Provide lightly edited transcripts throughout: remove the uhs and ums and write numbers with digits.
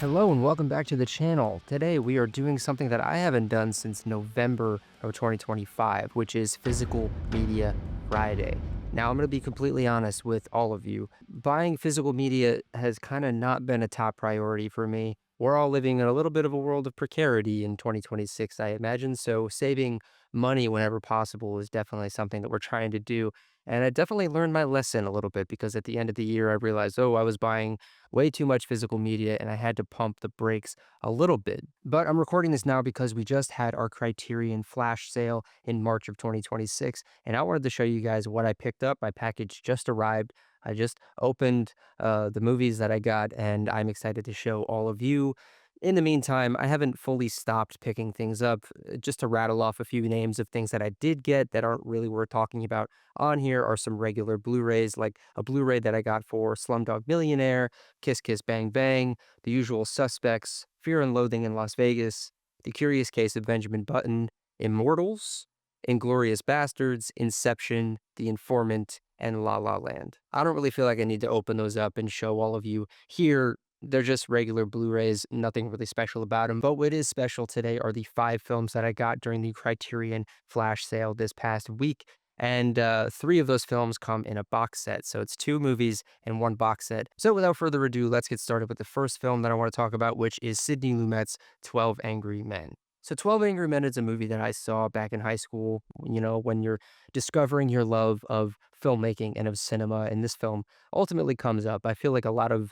Hello and welcome back to the channel. Today we are doing something that I haven't done since November of 2025, which is Physical Media Friday. Now I'm going to be completely honest with all of you. Buying physical media has kind of not been a top priority for me. We're all living in a little bit of a world of precarity in 2026, I imagine, so saving money whenever possible is definitely something that we're trying to do. And I definitely learned my lesson a little bit because at the end of the year, I realized, oh, I was buying way too much physical media and I had to pump the brakes a little bit. But I'm recording this now because we just had our Criterion flash sale in March of 2026. And I wanted to show you guys what I picked up. My package just arrived. I just opened the movies that I got, and I'm excited to show all of you. In the meantime, I haven't fully stopped picking things up. Just to rattle off a few names of things that I did get that aren't really worth talking about on here are some regular Blu-rays, like a Blu-ray that I got for Slumdog Millionaire, Kiss Kiss Bang Bang, The Usual Suspects, Fear and Loathing in Las Vegas, The Curious Case of Benjamin Button, Immortals, Inglourious Bastards, Inception, The Informant, and La La Land. I don't really feel like I need to open those up and show all of you here. They're just regular Blu-rays, nothing really special about them. But what is special today are the 5 films that I got during the Criterion flash sale this past week. And 3 of those films come in a box set. So it's 2 movies and 1 box set. So without further ado, let's get started with the first film that I want to talk about, which is Sidney Lumet's 12 Angry Men. So 12 Angry Men is a movie that I saw back in high school, when you're discovering your love of filmmaking and of cinema. And this film ultimately comes up. I feel like a lot of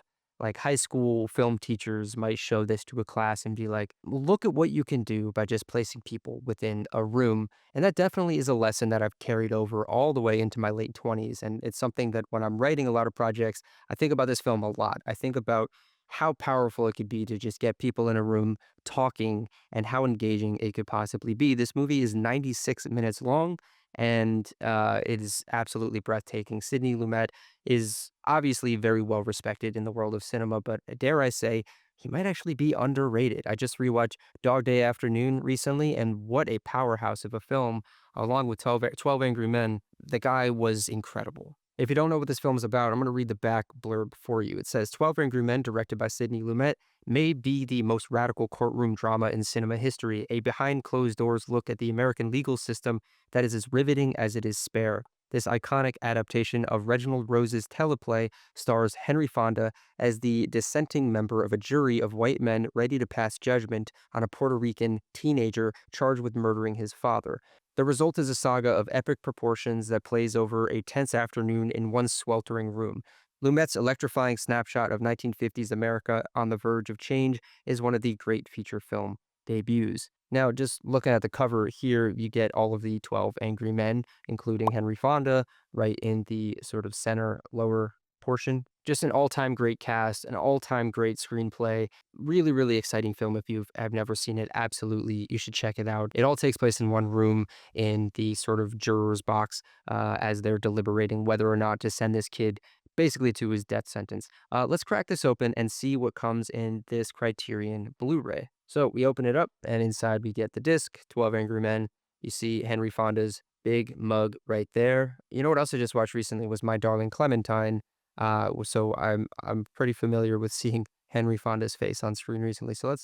high school film teachers might show this to a class and be like, look at what you can do by just placing people within a room. And that definitely is a lesson that I've carried over all the way into my late 20s. And it's something that when I'm writing a lot of projects, I think about this film a lot. I think about how powerful it could be to just get people in a room talking and how engaging it could possibly be. This movie is 96 minutes long, and it is absolutely breathtaking. Sidney Lumet is obviously very well respected in the world of cinema, but dare I say, he might actually be underrated. I just rewatched Dog Day Afternoon recently, and what a powerhouse of a film, along with 12 Angry Men. The guy was incredible. If you don't know what this film is about, I'm going to read the back blurb for you. It says 12 Angry Men, directed by Sidney Lumet, may be the most radical courtroom drama in cinema history, a behind closed doors look at the American legal system that is as riveting as it is spare. This iconic adaptation of Reginald Rose's teleplay stars Henry Fonda as the dissenting member of a jury of white men ready to pass judgment on a Puerto Rican teenager charged with murdering his father. The result is a saga of epic proportions that plays over a tense afternoon in one sweltering room. Lumet's electrifying snapshot of 1950s America on the verge of change is one of the great feature film debuts. Now, just looking at the cover here, you get all of the 12 Angry Men, including Henry Fonda, right in the sort of center lower portion. Just an all-time great cast, an all-time great screenplay. Really, really exciting film. If you have never seen it, absolutely, you should check it out. It all takes place in one room in the sort of juror's box as they're deliberating whether or not to send this kid basically to his death sentence. Let's crack this open and see what comes in this Criterion Blu-ray. So we open it up, and inside we get the disc, 12 Angry Men. You see Henry Fonda's big mug right there. You know what else I just watched recently was My Darling Clementine. So I'm pretty familiar with seeing Henry Fonda's face on screen recently. So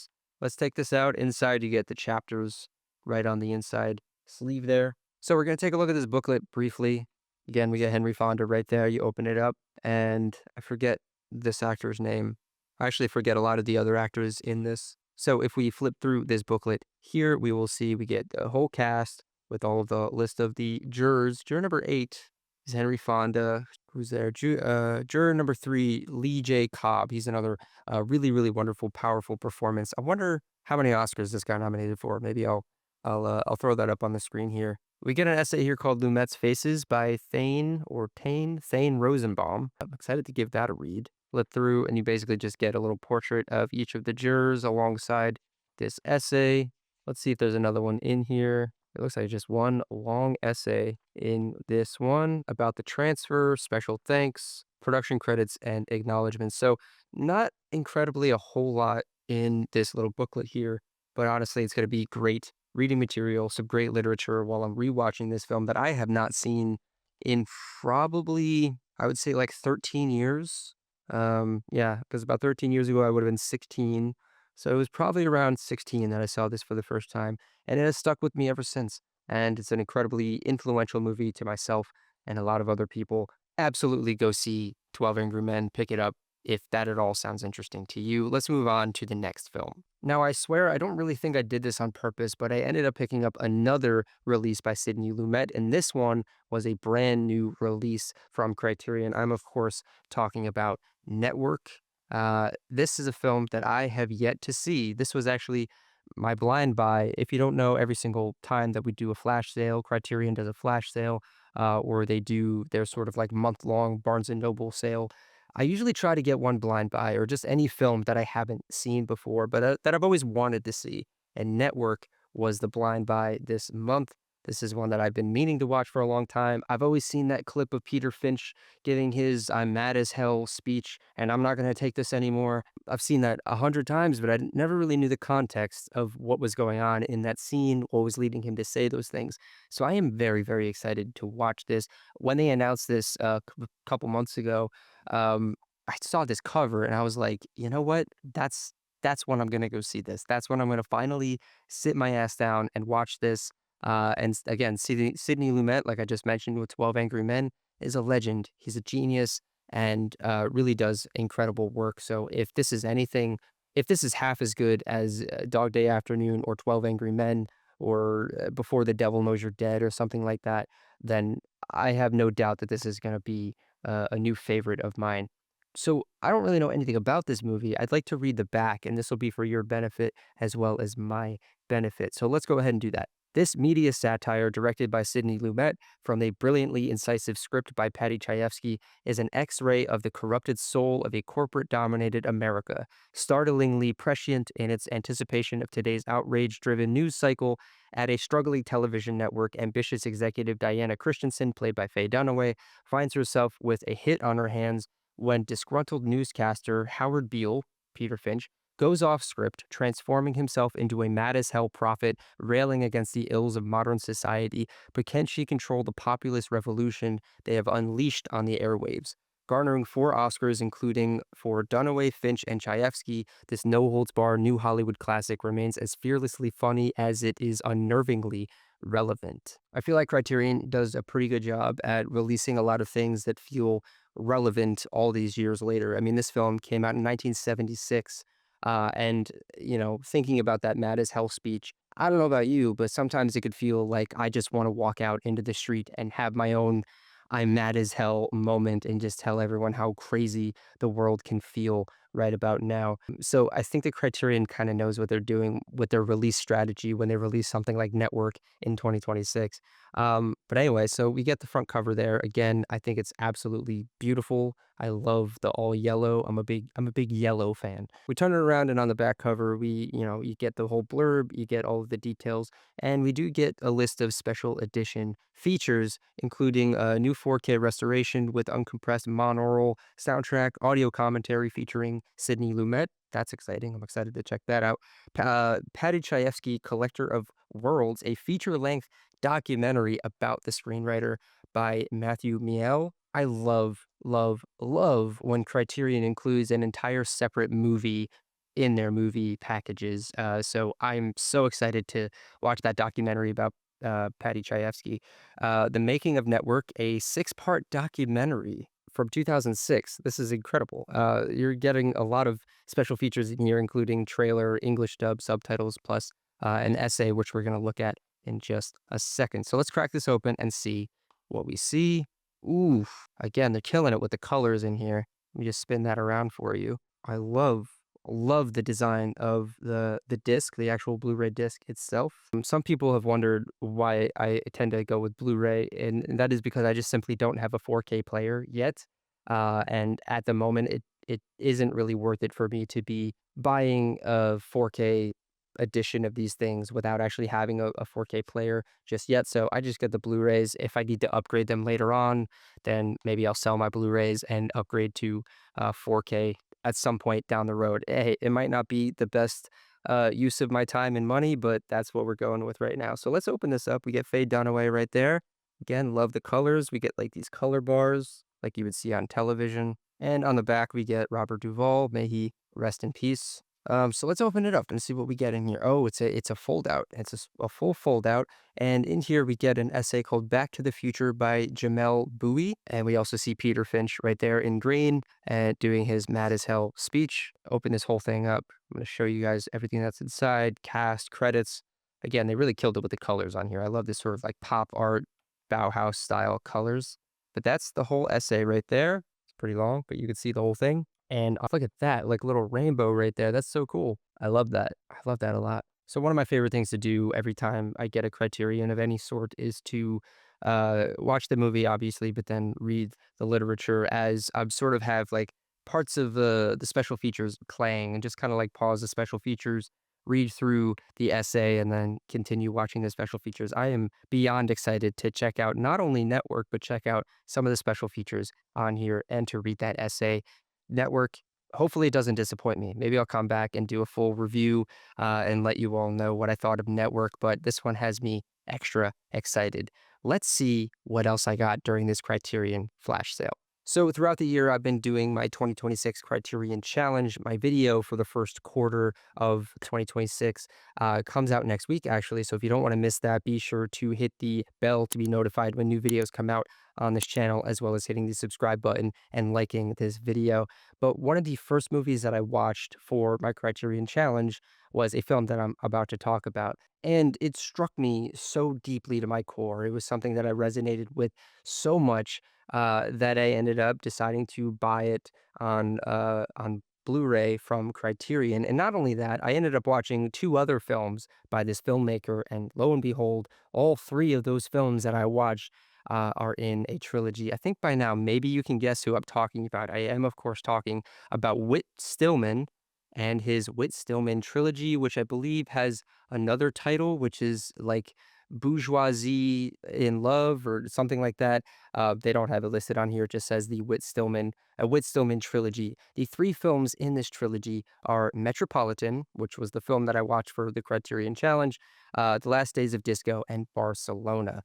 let's take this out. Inside you get the chapters right on the inside sleeve there. So we're gonna take a look at this booklet briefly. Again, we get Henry Fonda right there. You open it up, and I forget this actor's name. I actually forget a lot of the other actors in this. So if we flip through this booklet here, we will see we get the whole cast with all of the list of the jurors. Juror number 8 is Henry Fonda. Who's there? Juror number 3, Lee J. Cobb. He's another really, really wonderful, powerful performance. I wonder how many Oscars this got nominated for. Maybe I'll throw that up on the screen here. We get an essay here called Lumet's Faces by Thane Rosenbaum. I'm excited to give that a read. Flip through, and you basically just get a little portrait of each of the jurors alongside this essay. Let's see if there's another one in here. It looks like just one long essay in this one about the transfer, special thanks, production credits, and acknowledgments. So not incredibly a whole lot in this little booklet here, but honestly, it's going to be great reading material, some great literature while I'm rewatching this film that I have not seen in probably, I would say, like 13 years. Yeah, because about 13 years ago, I would have been 16. So it was probably around 16 that I saw this for the first time, and it has stuck with me ever since. And it's an incredibly influential movie to myself and a lot of other people. Absolutely go see 12 Angry Men, pick it up if that at all sounds interesting to you. Let's move on to the next film. Now, I swear I don't really think I did this on purpose, but I ended up picking up another release by Sidney Lumet, and this one was a brand new release from Criterion. I'm, of course, talking about Network. This is a film that I have yet to see. This was actually my blind buy. If you don't know, every single time that we do a flash sale, Criterion does a flash sale, or they do their sort of like month-long Barnes& and Noble sale. I usually try to get one blind buy or just any film that I haven't seen before, but that I've always wanted to see. And Network was the blind buy this month. This is one that I've been meaning to watch for a long time. I've always seen that clip of Peter Finch giving his "I'm mad as hell" speech, and "I'm not going to take this anymore." I've seen that 100 times, but I never really knew the context of what was going on in that scene, what was leading him to say those things. So I am very, very excited to watch this. When they announced this a couple months ago, I saw this cover and I was like, you know what? That's when I'm gonna go see this. That's when I'm gonna finally sit my ass down and watch this. Again, Sidney Lumet, like I just mentioned with 12 Angry Men, is a legend. He's a genius and really does incredible work. So if this is anything, if this is half as good as Dog Day Afternoon or 12 Angry Men or Before the Devil Knows You're Dead or something like that, then I have no doubt that this is going to be a new favorite of mine. So I don't really know anything about this movie. I'd like to read the back, and this will be for your benefit as well as my benefit. So let's go ahead and do that. This media satire, directed by Sidney Lumet, from a brilliantly incisive script by Paddy Chayefsky, is an X-ray of the corrupted soul of a corporate-dominated America, startlingly prescient in its anticipation of today's outrage-driven news cycle. At a struggling television network, ambitious executive Diana Christensen, played by Faye Dunaway, finds herself with a hit on her hands when disgruntled newscaster Howard Beale, Peter Finch, goes off script, transforming himself into a mad as hell prophet, railing against the ills of modern society. But can she control the populist revolution they have unleashed on the airwaves? Garnering 4 Oscars, including for Dunaway, Finch, and Chayefsky, this no-holds-barred new Hollywood classic remains as fearlessly funny as it is unnervingly relevant. I feel like Criterion does a pretty good job at releasing a lot of things that feel relevant all these years later. I mean, this film came out in 1976. And, thinking about that mad as hell speech, I don't know about you, but sometimes it could feel like I just want to walk out into the street and have my own "I'm mad as hell" moment and just tell everyone how crazy the world can feel right about now. So I think the Criterion kind of knows what they're doing with their release strategy when they release something like Network in 2026. But anyway, so we get the front cover there. Again, I think it's absolutely beautiful. I love the all yellow. I'm a big yellow fan. We turn it around and on the back cover, you get the whole blurb, you get all of the details, and we do get a list of special edition features, including a new 4K restoration with uncompressed monaural soundtrack, audio commentary featuring Sidney Lumet. That's exciting. I'm excited to check that out. Paddy Chayefsky, Collector of Worlds, a feature-length documentary about the screenwriter by Matthew Miele. I love, love, love when Criterion includes an entire separate movie in their movie packages. So I'm so excited to watch that documentary about Paddy Chayefsky. The Making of Network, a 6-part documentary from 2006. This is incredible. You're getting a lot of special features in here, including trailer, English dub, subtitles, plus an essay, which we're going to look at in just a second. So let's crack this open and see what we see. Ooh, again, they're killing it with the colors in here. Let me just spin that around for you. I love the design of the disc, the actual Blu-ray disc itself. Some people have wondered why I tend to go with Blu-ray, and that is because I just simply don't have a 4K player yet. And at the moment, it isn't really worth it for me to be buying a 4K edition of these things without actually having a 4K player just yet. So I just get the Blu-rays. If I need to upgrade them later on, then maybe I'll sell my Blu-rays and upgrade to 4K at some point down the road. Hey, it might not be the best use of my time and money, but that's what we're going with right now. So let's open this up. We get Faye Dunaway right there. Again, love the colors. We get like these color bars, like you would see on television. And on the back, we get Robert Duvall. May he rest in peace. So let's open it up and see what we get in here. Oh, it's a fold out. It's a full fold out. And in here, we get an essay called Back to the Future by Jamel Bowie. And we also see Peter Finch right there in green and doing his mad as hell speech. Open this whole thing up. I'm going to show you guys everything that's inside, cast, credits. Again, they really killed it with the colors on here. I love this sort of like pop art, Bauhaus style colors. But that's the whole essay right there. It's pretty long, but you can see the whole thing. And look at that, like little rainbow right there. That's so cool. I love that. I love that a lot. So one of my favorite things to do every time I get a Criterion of any sort is to watch the movie, obviously, but then read the literature as I sort of have like parts of the special features playing and just kind of like pause the special features, read through the essay, and then continue watching the special features. I am beyond excited to check out not only Network, but check out some of the special features on here and to read that essay. Network, hopefully it doesn't disappoint me. Maybe I'll come back and do a full review and let you all know what I thought of Network, but this one has me extra excited. Let's see what else I got during this Criterion flash sale. So throughout the year, I've been doing my 2026 Criterion Challenge. My video for the first quarter of 2026 comes out next week, actually. So if you don't want to miss that, be sure to hit the bell to be notified when new videos come out on this channel, as well as hitting the subscribe button and liking this video. But one of the first movies that I watched for my Criterion Challenge was a film that I'm about to talk about. And it struck me so deeply to my core. It was something that I resonated with so much that I ended up deciding to buy it on Blu-ray from Criterion. And not only that, I ended up watching two other films by this filmmaker, and lo and behold, all three of those films that I watched are in a trilogy. I think by now, maybe you can guess who I'm talking about. I am, of course, talking about Whit Stillman and his Whit Stillman trilogy, which I believe has another title, which is like Bourgeoisie in Love or something like that. They don't have it listed on here. It just says the Whit Stillman trilogy. The three films in this trilogy are Metropolitan, which was the film that I watched for the Criterion Challenge, The Last Days of Disco, and Barcelona.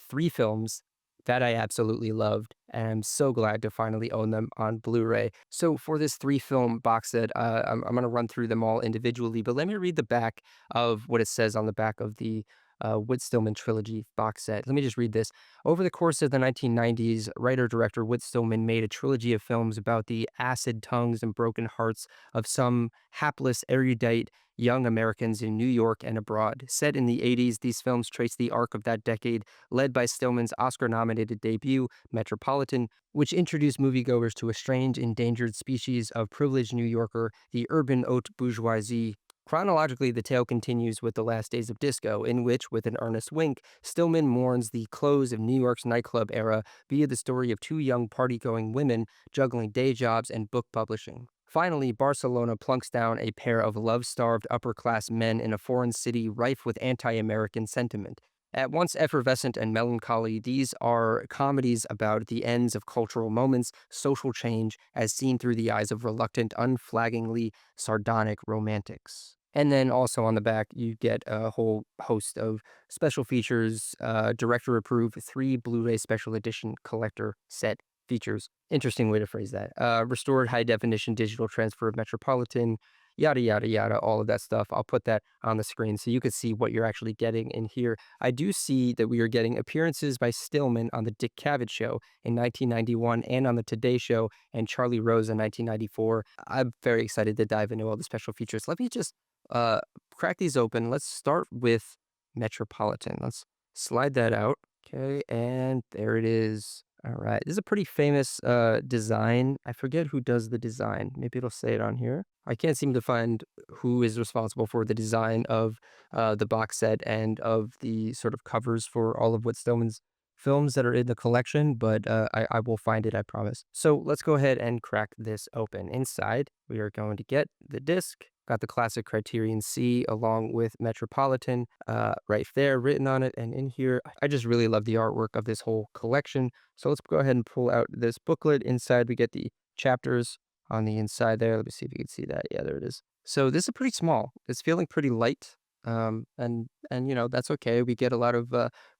Three films that I absolutely loved, and I'm so glad to finally own them on Blu-ray. So for this three film box set, I'm going to run through them all individually, but let me read the back of what it says on the back of the Whit Stillman trilogy box set. Let me just read this. Over the course of the 1990s, writer-director Whit Stillman made a trilogy of films about the acid tongues and broken hearts of some hapless, erudite young Americans in New York and abroad. Set in the 80s, these films trace the arc of that decade, led by Stillman's Oscar-nominated debut, Metropolitan, which introduced moviegoers to a strange, endangered species of privileged New Yorker, the urban haute bourgeoisie. Chronologically, the tale continues with The Last Days of Disco, in which, with an earnest wink, Stillman mourns the close of New York's nightclub era via the story of two young party-going women juggling day jobs and book publishing. Finally, Barcelona plunks down a pair of love-starved upper-class men in a foreign city rife with anti-American sentiment. At once effervescent and melancholy, these are comedies about the ends of cultural moments, social change, as seen through the eyes of reluctant, unflaggingly sardonic romantics. And then also on the back, you get a whole host of special features, director-approved 3 Blu-ray special edition collector set features. Interesting way to phrase that. Restored high-definition digital transfer of Metropolitan, yada, yada, yada, all of that stuff. I'll put that on the screen so you can see what you're actually getting in here. I do see that we are getting appearances by Stillman on the Dick Cavett Show in 1991 and on the Today Show and Charlie Rose in 1994. I'm very excited to dive into all the special features. Let me just uh, crack these open. Let's start with Metropolitan. Let's slide that out. Okay, and there it is. All right, this is a pretty famous design. I forget who does the design. Maybe it'll say it on here. I can't seem to find who is responsible for the design of the box set and of the sort of covers for all of Whit Stillman's films that are in the collection, but I will find it, I promise. So let's go ahead and crack this open. Inside, we are going to get the disc. Got the classic Criterion C along with Metropolitan right there written on it. And in here, I just really love the artwork of this whole collection. So let's go ahead and pull out this booklet. Inside, we get the chapters on the inside there. Let me see if you can see that. Yeah, there it is. So this is pretty small. It's feeling pretty light. And you know, that's okay. We get a lot of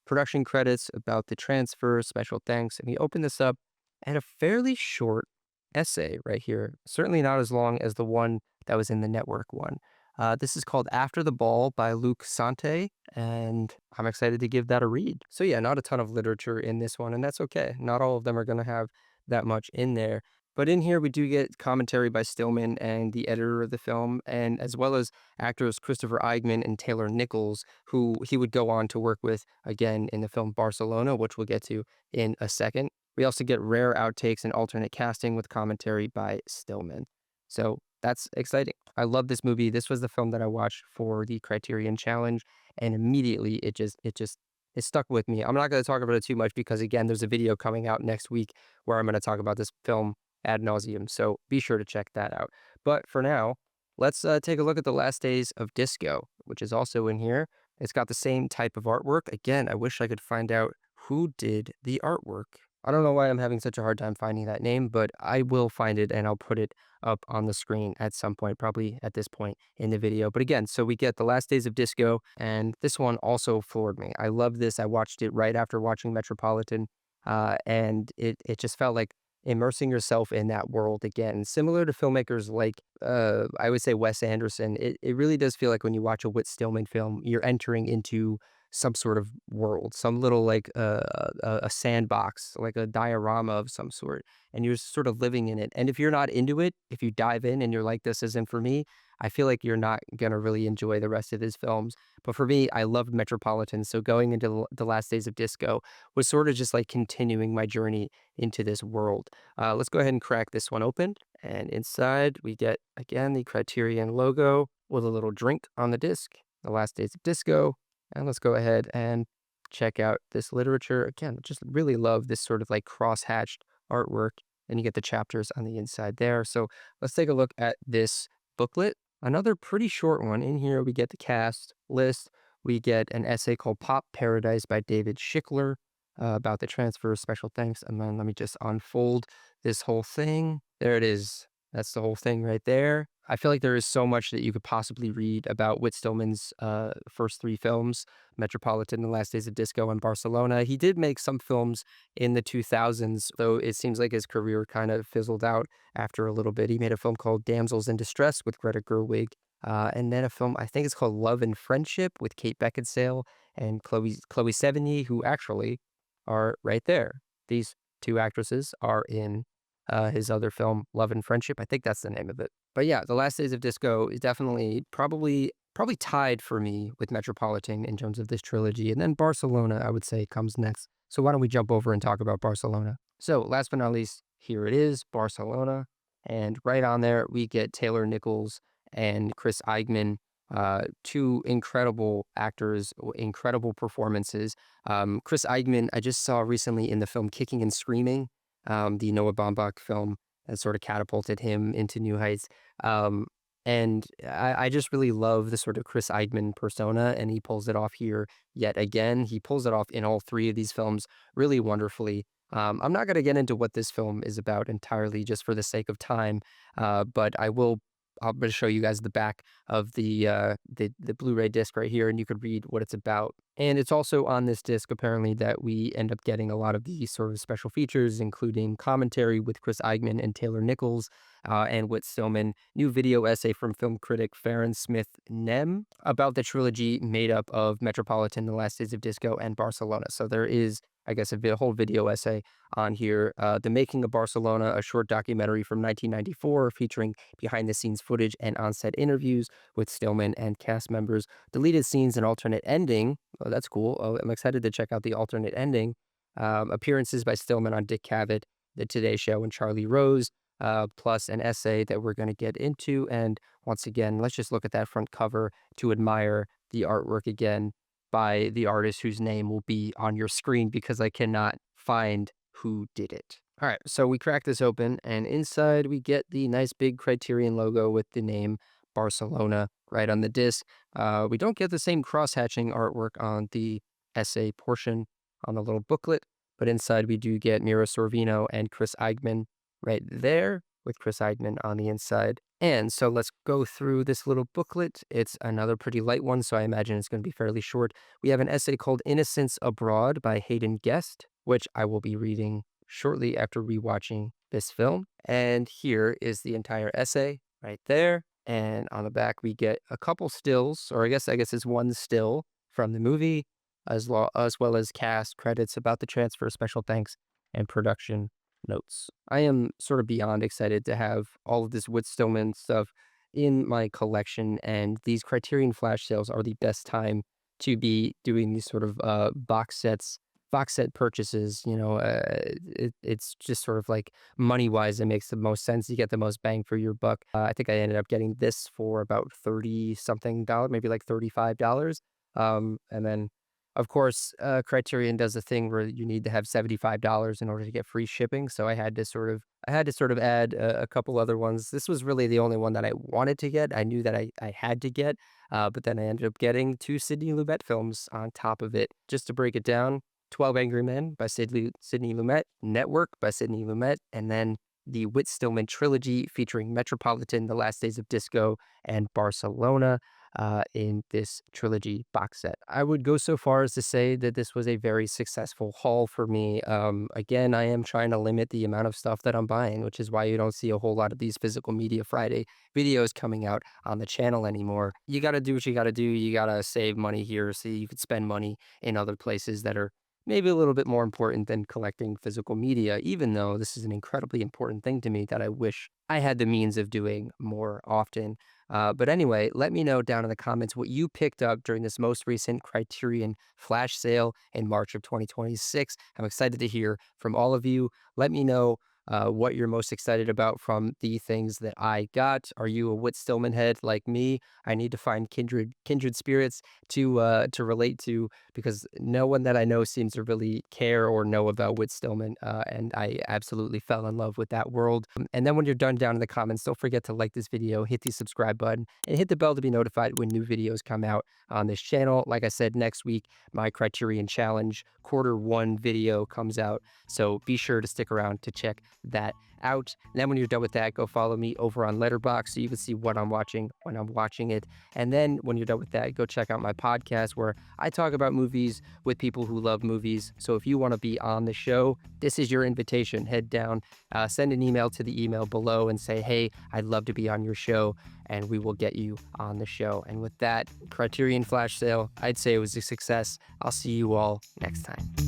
production credits about the transfer, special thanks. And we open this up and a fairly short essay right here. Certainly not as long as the one that was in the network one. This is called After the Ball by Luc Sante, and I'm excited to give that a read. So yeah, not a ton of literature in this one, and that's okay. Not all of them are going to have that much in there. But in here, we do get commentary by Stillman and the editor of the film, and as well as actors Christopher Eigman and Taylor Nichols, who he would go on to work with again in the film Barcelona, which we'll get to in a second. We also get rare outtakes and alternate casting with commentary by Stillman. So that's exciting. I love this movie. This was the film that I watched for the Criterion Challenge, and immediately it stuck with me. I'm not going to talk about it too much because again, there's a video coming out next week where I'm going to talk about this film ad nauseum. So be sure to check that out. But for now, let's take a look at The Last Days of Disco, which is also in here. It's got the same type of artwork. Again, I wish I could find out who did the artwork. I don't know why I'm having such a hard time finding that name, but I will find it and I'll put it up on the screen at some point, probably at this point in the video. But again, so we get The Last Days of Disco, and this one also floored me. I love this. I watched it right after watching Metropolitan, and it just felt like immersing yourself in that world again. Similar to filmmakers like, I would say Wes Anderson, it really does feel like when you watch a Whit Stillman film, you're entering into some sort of world, some little like a sandbox, like a diorama of some sort, and you're sort of living in it. And if you're not into it, if you dive in and you're like, this isn't for me, I feel like you're not gonna really enjoy the rest of his films. But for me, I loved Metropolitan, so going into The Last Days of Disco was sort of just like continuing my journey into this world. Let's go ahead and crack this one open, and inside we get again the Criterion logo with a little drink on the disc. The Last Days of Disco. And let's go ahead and check out this literature. Again, just really love this sort of like cross-hatched artwork. And you get the chapters on the inside there. So let's take a look at this booklet. Another pretty short one. In here, we get the cast list. We get an essay called Pop Paradise by David Schickler about the transfer. Special thanks. And then let me just unfold this whole thing. There it is. That's the whole thing right there. I feel like there is so much that you could possibly read about Whit Stillman's first three films, Metropolitan, The Last Days of Disco, and Barcelona. He did make some films in the 2000s, though it seems like his career kind of fizzled out after a little bit. He made a film called Damsels in Distress with Greta Gerwig, and then a film, I think it's called Love and Friendship with Kate Beckinsale and Chloe Sevigny, who actually are right there. These two actresses are in his other film, Love and Friendship. I think that's the name of it. But yeah, The Last Days of Disco is definitely probably tied for me with Metropolitan in terms of this trilogy. And then Barcelona, I would say, comes next. So why don't we jump over and talk about Barcelona? So last but not least, here it is, Barcelona. And right on there, we get Taylor Nichols and Chris Eigman, two incredible actors, incredible performances. Chris Eigman, I just saw recently in the film Kicking and Screaming, the Noah Baumbach film that sort of catapulted him into new heights. And I just really love the sort of Chris Eigman persona, and he pulls it off here yet again. He pulls it off in all three of these films really wonderfully. I'm not going to get into what this film is about entirely just for the sake of time, but I'll just show you guys the back of the Blu-ray disc right here, and you could read what it's about. And it's also on this disc, apparently, that we end up getting a lot of these sort of special features, including commentary with Chris Eigman and Taylor Nichols, and Whit Stillman, new video essay from film critic Farron Smith Nem about the trilogy made up of Metropolitan, The Last Days of Disco, and Barcelona. So there is, I guess, a whole video essay on here. The Making of Barcelona, a short documentary from 1994 featuring behind-the-scenes footage and on-set interviews with Stillman and cast members, deleted scenes and alternate ending. Oh, that's cool. Oh, I'm excited to check out the alternate ending. Appearances by Stillman on Dick Cavett, The Today Show, and Charlie Rose, plus an essay that we're going to get into. And once again, let's just look at that front cover to admire the artwork again by the artist whose name will be on your screen because I cannot find who did it. All right, so we crack this open, and inside we get the nice big Criterion logo with the name Barcelona right on the disc. We don't get the same cross-hatching artwork on the essay portion on the little booklet, but inside we do get Mira Sorvino and Chris Eigman right there with Chris Eigman on the inside. And so let's go through this little booklet. It's another pretty light one, so I imagine it's going to be fairly short. We have an essay called Innocence Abroad by Hayden Guest, which I will be reading shortly after rewatching this film. And here is the entire essay right there. And on the back, we get a couple stills, or I guess it's one still from the movie, as well as cast credits about the transfer, special thanks, and production notes. I am sort of beyond excited to have all of this Whit Stillman stuff in my collection, and these Criterion flash sales are the best time to be doing these sort of box set purchases. It's just sort of like money wise, it makes the most sense. You get the most bang for your buck. I think I ended up getting this for about 30 something dollars, maybe like $35. And then of course, Criterion does a thing where you need to have $75 in order to get free shipping. So I had to sort of add a couple other ones. This was really the only one that I wanted to get. I knew that I had to get, but then I ended up getting two Sidney Lumet films on top of it. Just to break it down, 12 Angry Men by Sidney Lumet, Network by Sidney Lumet, and then the Whit Stillman trilogy featuring Metropolitan, The Last Days of Disco, and Barcelona in this trilogy box set. I would go so far as to say that this was a very successful haul for me. Again, I am trying to limit the amount of stuff that I'm buying, which is why you don't see a whole lot of these Physical Media Friday videos coming out on the channel anymore. You got to do what you got to do. You got to save money here so you could spend money in other places that are maybe a little bit more important than collecting physical media, even though this is an incredibly important thing to me that I wish I had the means of doing more often. But anyway, let me know down in the comments what you picked up during this most recent Criterion flash sale in March of 2026. I'm excited to hear from all of you. Let me know what you're most excited about from the things that I got. Are you a Whit Stillman head like me? I need to find kindred spirits to relate to, because no one that I know seems to really care or know about Whit Stillman, and I absolutely fell in love with that world. And then when you're done down in the comments, don't forget to like this video, hit the subscribe button, and hit the bell to be notified when new videos come out on this channel. Like I said, next week, my Criterion Challenge Q1 video comes out, so be sure to stick around to check that out. And then when you're done with that, go follow me over on Letterboxd so you can see what I'm watching when I'm watching it. And then when you're done with that, go check out my podcast where I talk about movies with people who love movies. So if you want to be on the show, this is your invitation. Head down, send an email to the email below and say, hey, I'd love to be on your show, and we will get you on the show. And with that, Criterion flash sale, I'd say it was a success. I'll see you all next time.